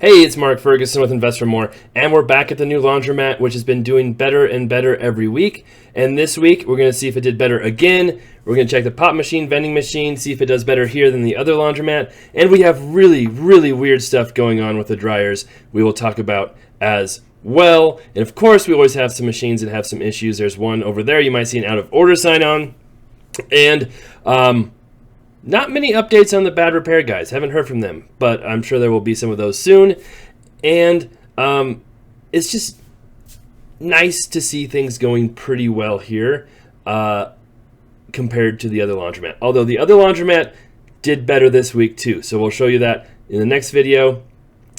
Hey, it's Mark Ferguson with Invest for More, and we're back at the new Laundromat, which has been doing better and better every week. And this week, we're going to see if it did better again. We're going to check the pop machine, vending machine, see if it does better here than the other Laundromat. And we have really, really weird stuff going on with the dryers we will talk about as well. And of course, we always have some machines that have some issues. There's one over there you might see an out of order sign on. And not many updates on the bad repair guys. Haven't heard from them, but I'm sure there will be some of those soon. And it's just nice to see things going pretty well here compared to the other Laundromat. Although the other Laundromat did better this week too. So we'll show you that in the next video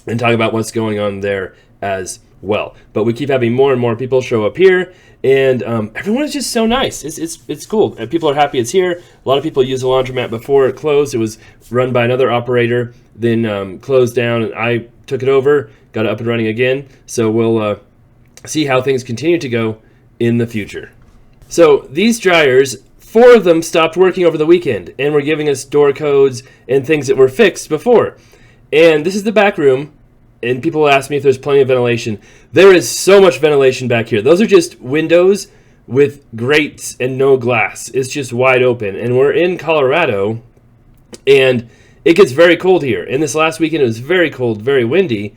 and talk about what's going on there as well. But we keep having more and more people show up here, and everyone is just so nice. It's cool. People are happy it's here. A lot of people use the Laundromat before it closed. It was run by another operator, then closed down, and I took it over, got it up and running again. So we'll see how things continue to go in the future. So these dryers, 4 of them stopped working over the weekend and were giving us door codes and things that were fixed before. And this is the back room. And people ask me if there's plenty of ventilation. There is so much ventilation back here. Those are just windows with grates and no glass. It's just wide open. And we're in Colorado, and it gets very cold here. And this last weekend, it was very cold, very windy.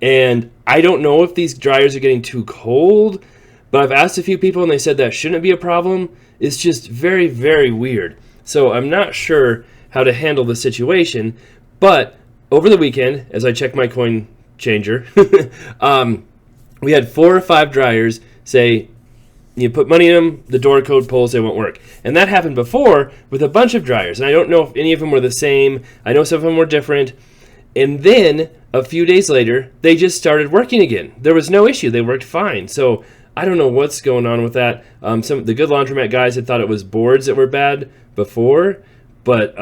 And I don't know if these dryers are getting too cold, but I've asked a few people, and they said that shouldn't be a problem. It's just very, very weird. So I'm not sure how to handle the situation. But over the weekend, as I checked my coin changer, we had 4 or 5 dryers say you put money in them, the door code pulls, they won't work. And that happened before with a bunch of dryers, and I don't know if any of them were the same. I know some of them were different. And then a few days later, they just started working again. There was no issue. They worked fine. So I don't know what's going on with that. Some of the good Laundromat guys had thought it was boards that were bad before, but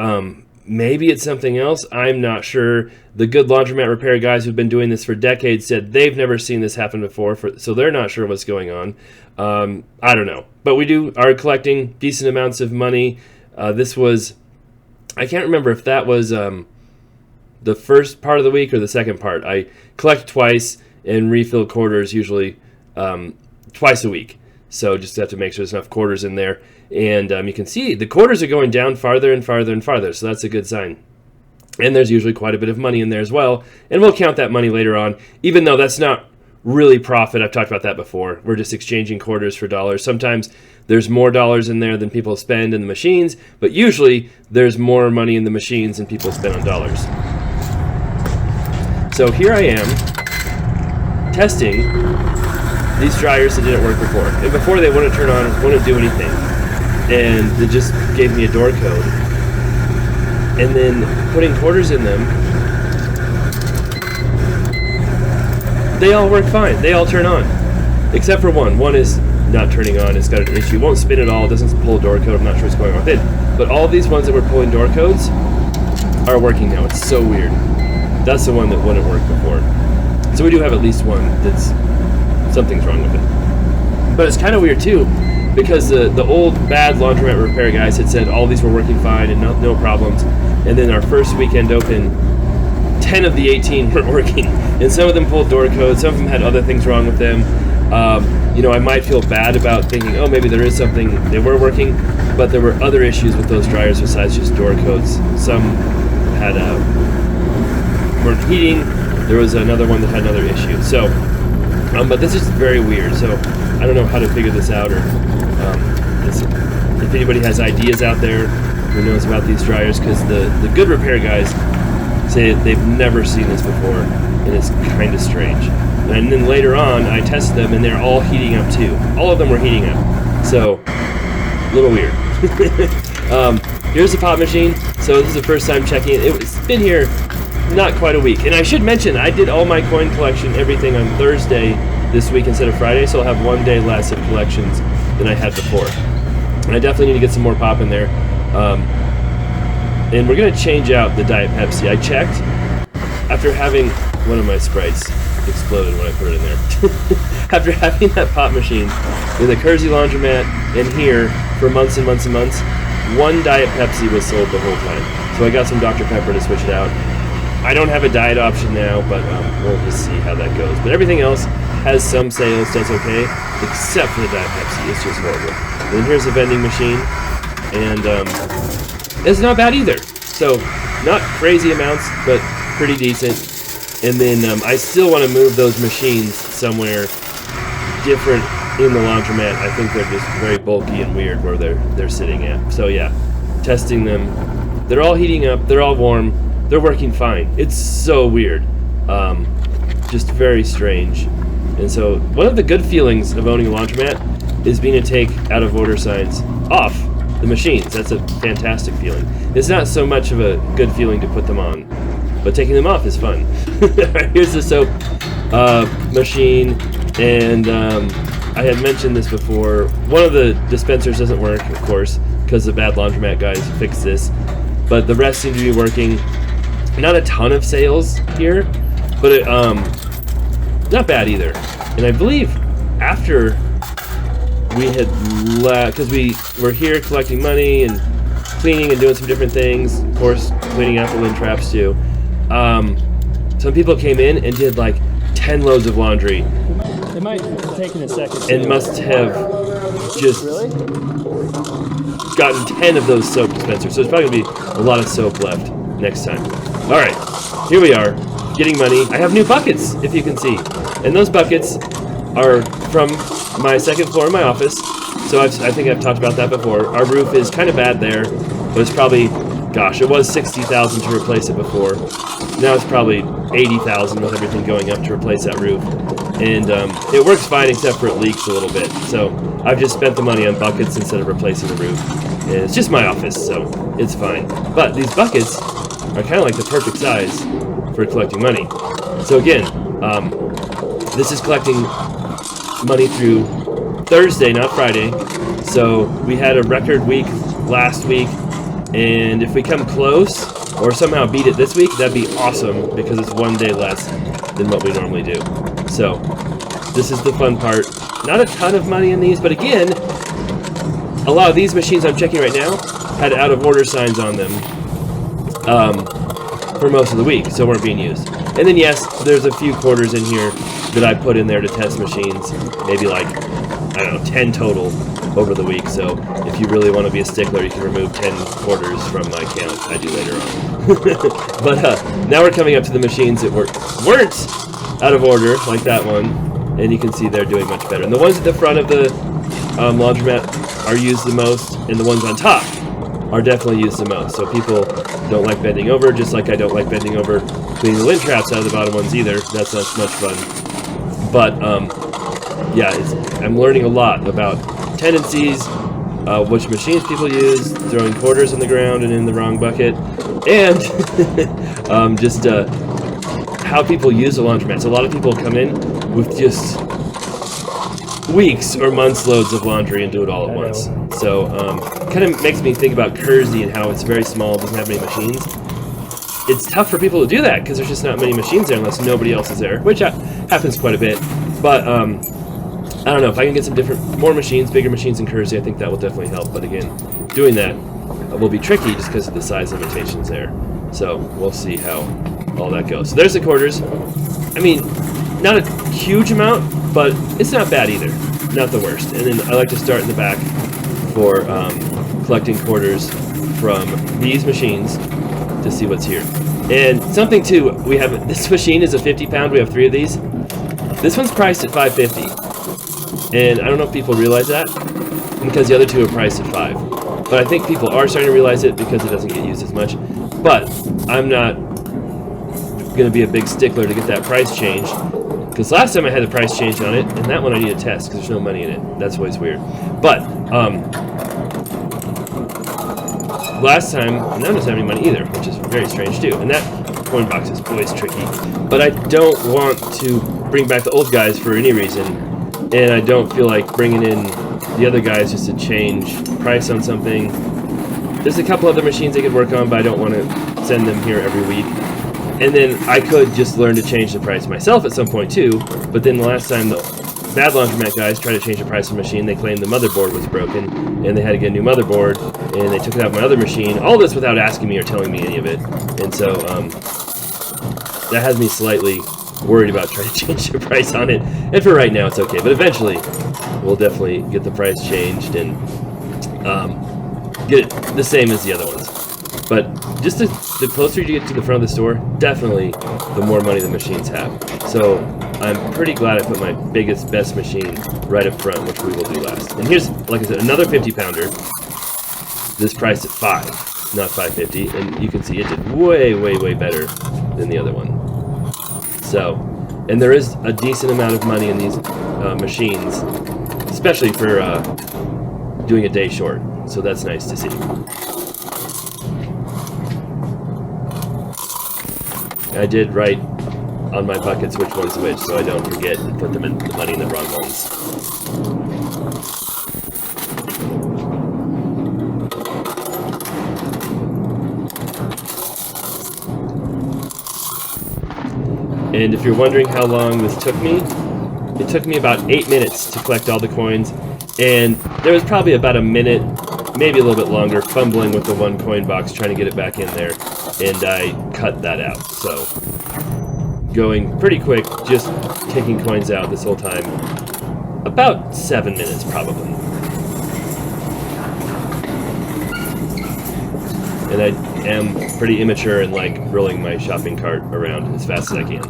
maybe it's something else. I'm not sure. The good Laundromat repair guys who've been doing this for decades said they've never seen this happen before, so they're not sure what's going on. I don't know. But we are collecting decent amounts of money. This was, I can't remember if that was the first part of the week or the second part. I collect twice and refill quarters usually twice a week. So just have to make sure there's enough quarters in there. And you can see the quarters are going down farther and farther and farther, so that's a good sign. And there's usually quite a bit of money in there as well, and we'll count that money later on, even though that's not really profit. I've talked about that before. We're just exchanging quarters for dollars. Sometimes there's more dollars in there than people spend in the machines, but usually there's more money in the machines than people spend on dollars. So here I am testing these dryers that didn't work before. And before they wouldn't turn on, wouldn't do anything. And they just gave me a door code. And then putting quarters in them, they all work fine. They all turn on. Except for one. One is not turning on. It's got an issue. It won't spin at all. It doesn't pull a door code. I'm not sure what's going on with it. But all these ones that were pulling door codes are working now. It's so weird. That's the one that wouldn't work before. So we do have at least one that's something's wrong with it. But it's kind of weird too, because the old bad Laundromat repair guys had said all these were working fine and no problems. And then our first weekend open, 10 of the 18 weren't working. And some of them pulled door codes, some of them had other things wrong with them. I might feel bad about thinking, oh, maybe there is something, they were working, but there were other issues with those dryers besides just door codes. Some had weren't heating. There was another one that had another issue. So, but this is very weird. So I don't know how to figure this out, or if anybody has ideas out there who knows about these dryers, because the good repair guys say they've never seen this before, and it's kind of strange. And then later on, I tested them, and they're all heating up too. All of them were heating up. So, a little weird. Here's the pop machine. So this is the first time checking it. It's been here not quite a week. And I should mention, I did all my coin collection, everything on Thursday this week instead of Friday, so I'll have one day less of collections than I had before. And I definitely need to get some more pop in there. And we're going to change out the Diet Pepsi. I checked after having one of my Sprites exploded when I put it in there. After having that pop machine in the Kersey Laundromat and here for months and months and months, one Diet Pepsi was sold the whole time. So I got some Dr. Pepper to switch it out. I don't have a diet option now, but we'll just see how that goes. But everything else has some sales, does okay, except for the Diet Pepsi. It's just horrible. And then here's the vending machine, and it's not bad either. So not crazy amounts, but pretty decent. And then I still want to move those machines somewhere different in the laundromat. I think they're just very bulky and weird where they're sitting at. So yeah, testing them. They're all heating up. They're all warm. They're working fine. It's so weird. Just very strange. And so one of the good feelings of owning a laundromat is being able to take out of order signs off the machines. That's a fantastic feeling. It's not so much of a good feeling to put them on, but taking them off is fun. Here's the soap machine, and I had mentioned this before. One of the dispensers doesn't work, of course, because the bad laundromat guys fixed this, but the rest seem to be working. Not a ton of sales here, but it, not bad either. And I believe after we had left, because we were here collecting money and cleaning and doing some different things, of course, cleaning out the lint traps too. Some people came in and did like 10 loads of laundry. It might have taken a second. And must have just gotten 10 of those soap dispensers. So there's probably going to be a lot of soap left next time. All right, here we are, getting money. I have new buckets, if you can see. And those buckets are from my second floor in my office. So I think I've talked about that before. Our roof is kind of bad there, but it's probably, gosh, it was $60,000 to replace it before. Now it's probably $80,000 with everything going up to replace that roof. And it works fine except for it leaks a little bit. So I've just spent the money on buckets instead of replacing the roof. And it's just my office, so it's fine. But these buckets are kind of like the perfect size for collecting money. So again, this is collecting money through Thursday, not Friday. So we had a record week last week, and if we come close or somehow beat it this week, that'd be awesome because it's one day less than what we normally do. So this is the fun part. Not a ton of money in these, but again, a lot of these machines I'm checking right now had out of order signs on them for most of the week, so weren't being used. And then yes, there's a few quarters in here that I put in there to test machines, maybe like, I don't know, 10 total over the week. So if you really want to be a stickler, you can remove 10 quarters from my count. I do later on. But now we're coming up to the machines that weren't out of order, like that one, and you can see they're doing much better. And the ones at the front of the laundromat are used the most, and the ones on top are definitely used the most. So people don't like bending over, just like I don't like bending over cleaning the lint traps out of the bottom ones either. That's not much fun. But yeah, I'm learning a lot about tendencies, which machines people use, throwing quarters on the ground and in the wrong bucket, and just how people use a laundromat. So a lot of people come in with just weeks or months loads of laundry and do it all at once. So kind of makes me think about Kersey and how it's very small, doesn't have many machines. It's tough for people to do that because there's just not many machines there unless nobody else is there, which happens quite a bit. But I don't know, if I can get some more machines, bigger machines in Kersey, I think that will definitely help. But again, doing that will be tricky just because of the size limitations there. So we'll see how all that goes. So there's the quarters. I mean, not a huge amount, but it's not bad either. Not the worst. And then I like to start in the back for collecting quarters from these machines to see what's here. And something too, we have, this machine is a 50-pound, we have 3 of these. This one's priced at $5.50. And I don't know if people realize that, because the other 2 are priced at $5. But I think people are starting to realize it because it doesn't get used as much. But I'm not going to be a big stickler to get that price changed, because last time I had the price changed on it, and that one I need to test because there's no money in it. That's always weird. But last time, none of us have any money either, which is very strange too. And that coin box is always tricky. But I don't want to bring back the old guys for any reason, and I don't feel like bringing in the other guys just to change price on something. There's a couple other machines they could work on, but I don't want to send them here every week. And then I could just learn to change the price myself at some point too, but then the last time the bad laundromat guys tried to change the price of the machine, they claimed the motherboard was broken, and they had to get a new motherboard, and they took it out of my other machine, all this without asking me or telling me any of it. And so that has me slightly worried about trying to change the price on it. And for right now, it's okay. But eventually, we'll definitely get the price changed and get it the same as the other ones. But just the closer you get to the front of the store, definitely the more money the machines have. So I'm pretty glad I put my biggest, best machine right up front, which we will do last. And here's, like I said, another 50-pounder. This priced at $5, not $5.50, and you can see it did way, way, way better than the other one. So, and there is a decent amount of money in these machines, especially for doing a day short. So that's nice to see. I did write on my buckets which one's which, so I don't forget to put them in the money in the wrong ones. And if you're wondering how long this took me, it took me about 8 minutes to collect all the coins, and there was probably about a minute, maybe a little bit longer, fumbling with the one coin box trying to get it back in there, and I cut that out. So going pretty quick, just taking coins out this whole time, about 7 minutes probably. And I am pretty immature and like rolling my shopping cart around as fast as I can.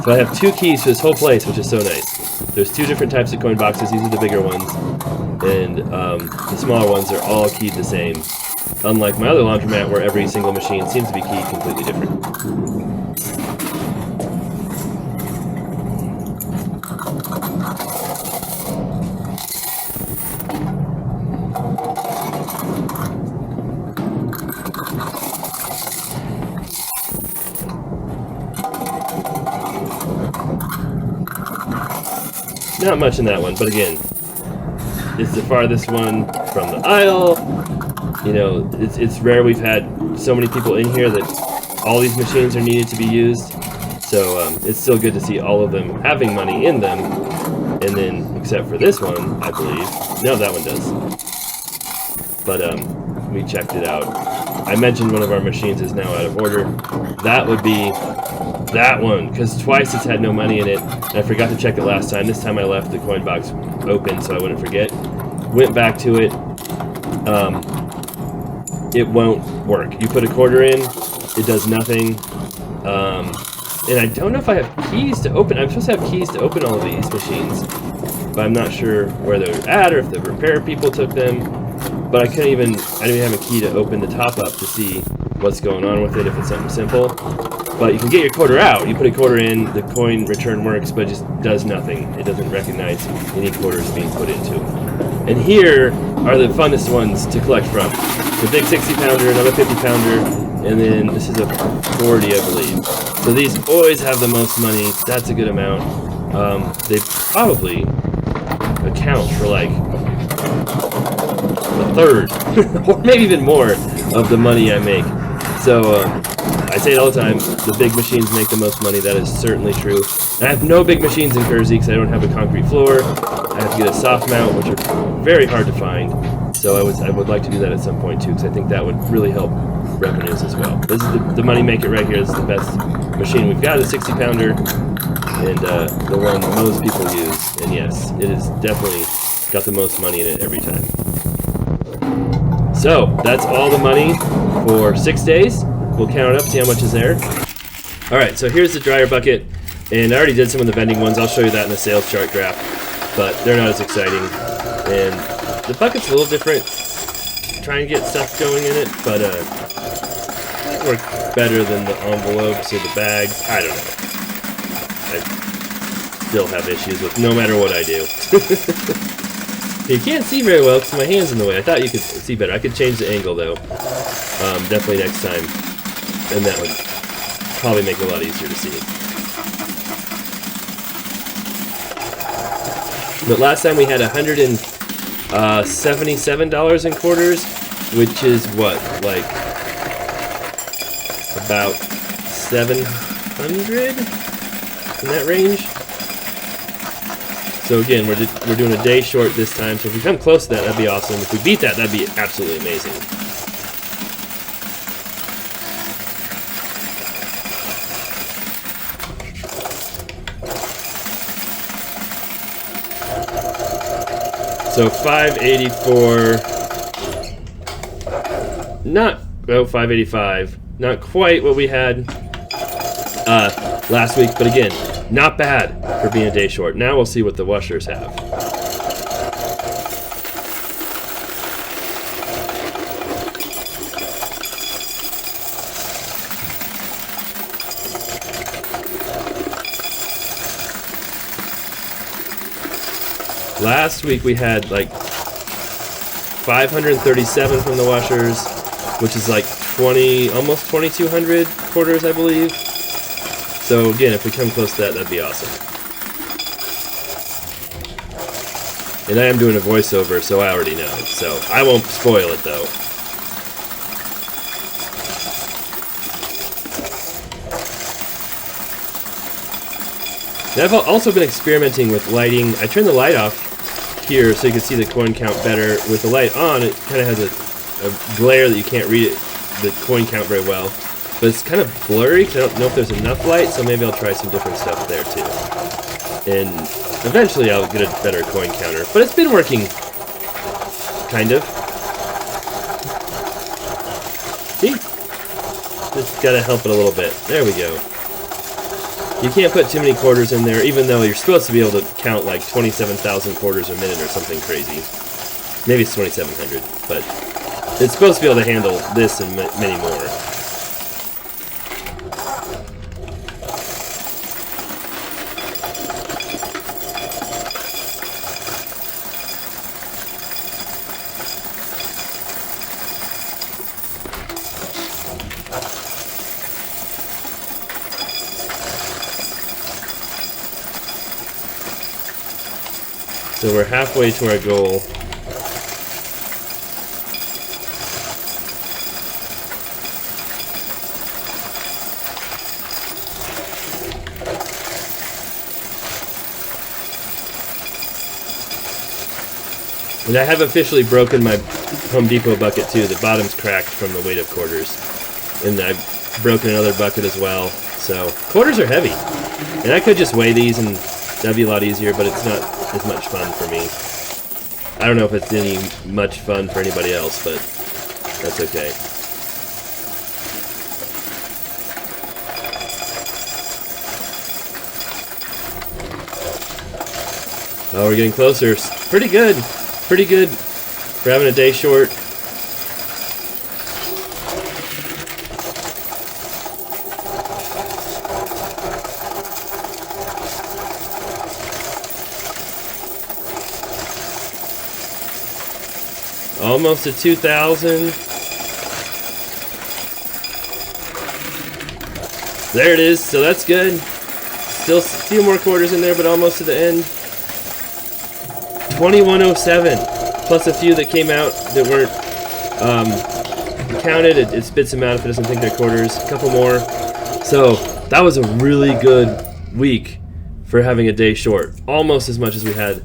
So I have 2 keys to this whole place, which is so nice. There's 2 different types of coin boxes. These are the bigger ones, and the smaller ones are all keyed the same. Unlike my other laundromat, where every single machine seems to be keyed completely different. Not much in that one, but again, it's the farthest one from the aisle. You know, it's rare we've had so many people in here that all these machines are needed to be used. So it's still good to see all of them having money in them. And then, except for this one, I believe. No, that one does. But we checked it out. I mentioned one of our machines is now out of order. That would be that one, because twice it's had no money in it, and I forgot to check it last time. This time I left the coin box open so I wouldn't forget. Went back to it. It won't work. You put a quarter in, it does nothing. And I don't know if I have keys to open. I'm supposed to have keys to open all of these machines, but I'm not sure where they're at or if the repair people took them. But I didn't even have a key to open the top up to see what's going on with it, if it's something simple. But you can get your quarter out. You put a quarter in, the coin return works, but it just does nothing. It doesn't recognize any quarters being put into it. And here are the funnest ones to collect from. The big 60-pounder, another 50-pounder, and then this is a 40, I believe. So these always have the most money. That's a good amount. They probably account for like a third, or maybe even more, of the money I make. So I say it all the time, the big machines make the most money. That is certainly true. And I have no big machines in Kersey because I don't have a concrete floor. I have to get a soft mount, which are very hard to find. So I would like to do that at some point too, because I think that would really help revenues as well. This is the money maker right here. This is the best machine we've got, a 60-pounder, and the one most people use. And yes, it has definitely got the most money in it every time. So that's all the money for 6 days. We'll count it up, see how much is there. All right, so here's the dryer bucket, and I already did some of the vending ones. I'll show you that in the sales chart graph, but they're not as exciting. And the bucket's a little different. Try and get stuff going in it, but it might work better than the envelopes or the bags. I don't know. I still have issues with no matter what I do. You can't see very well because my hand's in the way. I thought you could see better. I could change the angle though. Definitely next time. And that would probably make it a lot easier to see. But last time we had $177 in quarters, which is what, like about 700 in that range. So again, we're doing a day short this time. So if we come close to that, that'd be awesome. If we beat that, that'd be absolutely amazing. So 584. Not 585. Not quite what we had last week, but again, not bad for being a day short. Now we'll see what the washers have. Last week we had like 537 from the washers, which is like almost 2,200 quarters, I believe. So again, if we come close to that, that'd be awesome. And I am doing a voiceover, so I already know. So I won't spoil it though. And I've also been experimenting with lighting. I turned the light off here so you can see the coin count better. With the light on, it kind of has a glare that you can't read the coin count very well. But it's kind of blurry because I don't know if there's enough light, so maybe I'll try some different stuff there too. And eventually I'll get a better coin counter. But it's been working, kind of. See? Just gotta help it a little bit. There we go. You can't put too many quarters in there, even though you're supposed to be able to count like 27,000 quarters a minute or something crazy. Maybe it's 2,700, but it's supposed to be able to handle this and many more. So we're halfway to our goal. And I have officially broken my Home Depot bucket too. The bottom's cracked from the weight of quarters. And I've broken another bucket as well. So quarters are heavy. And I could just weigh these and that'd be a lot easier, but it's not as much fun for me. I don't know if it's any much fun for anybody else, but that's okay. Oh, we're getting closer. Pretty good. Pretty good for having a day short. Almost to 2,000. There it is. So that's good. Still a few more quarters in there, but almost to the end. 2107, plus a few that came out that weren't counted. It spits them out if it doesn't think they're quarters. A couple more. So that was a really good week for having a day short. Almost as much as we had.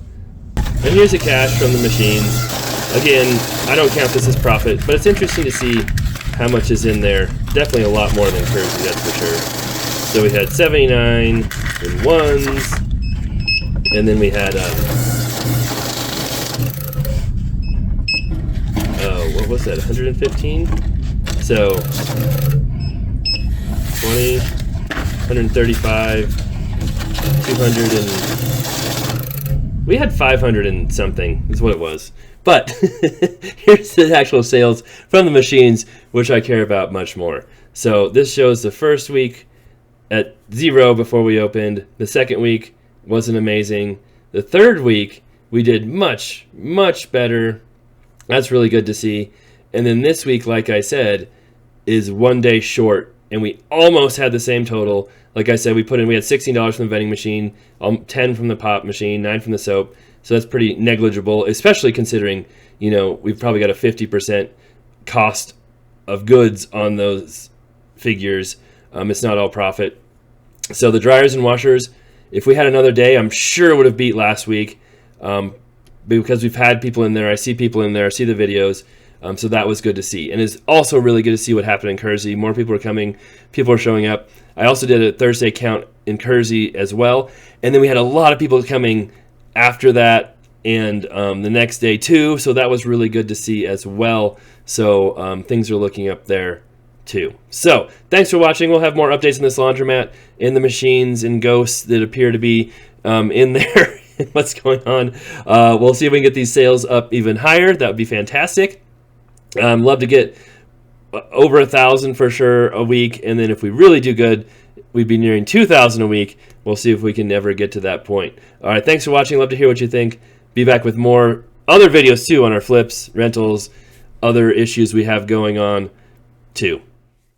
And here's the cash from the machines. Again, I don't count this as profit, but it's interesting to see how much is in there. Definitely a lot more than Kersey, that's for sure. So we had 79 in ones, and then we had what was that, 115? So 20, 135, 200 and we had 500 and something is what it was. But here's the actual sales from the machines, which I care about much more. So this shows the first week at 0 before we opened. The second week wasn't amazing. The third week we did much, much better. That's really good to see. And then this week, like I said, is one day short, and we almost had the same total. Like I said, we had $16 from the vending machine, 10 from the pop machine, 9 from the soap. So that's pretty negligible, especially considering, we've probably got a 50% cost of goods on those figures. It's not all profit. So the dryers and washers, if we had another day, I'm sure would have beat last week because we've had people in there. I see people in there. I see the videos. So that was good to see. And it's also really good to see what happened in Kersey. More people are coming. People are showing up. I also did a Thursday count in Kersey as well. And then we had a lot of people coming after that and the next day too. So that was really good to see as well. So things are looking up there too. So thanks for watching. We'll have more updates in this laundromat, in the machines, and ghosts that appear to be in there. What's going on? We'll see if we can get these sales up even higher. That would be fantastic. Love to get over 1,000 for sure a week, and then if we really do good, we'd be nearing 2,000 a week. We'll see if we can ever get to that point. All right, thanks for watching. Love to hear what you think. Be back with more other videos too on our flips, rentals, other issues we have going on too.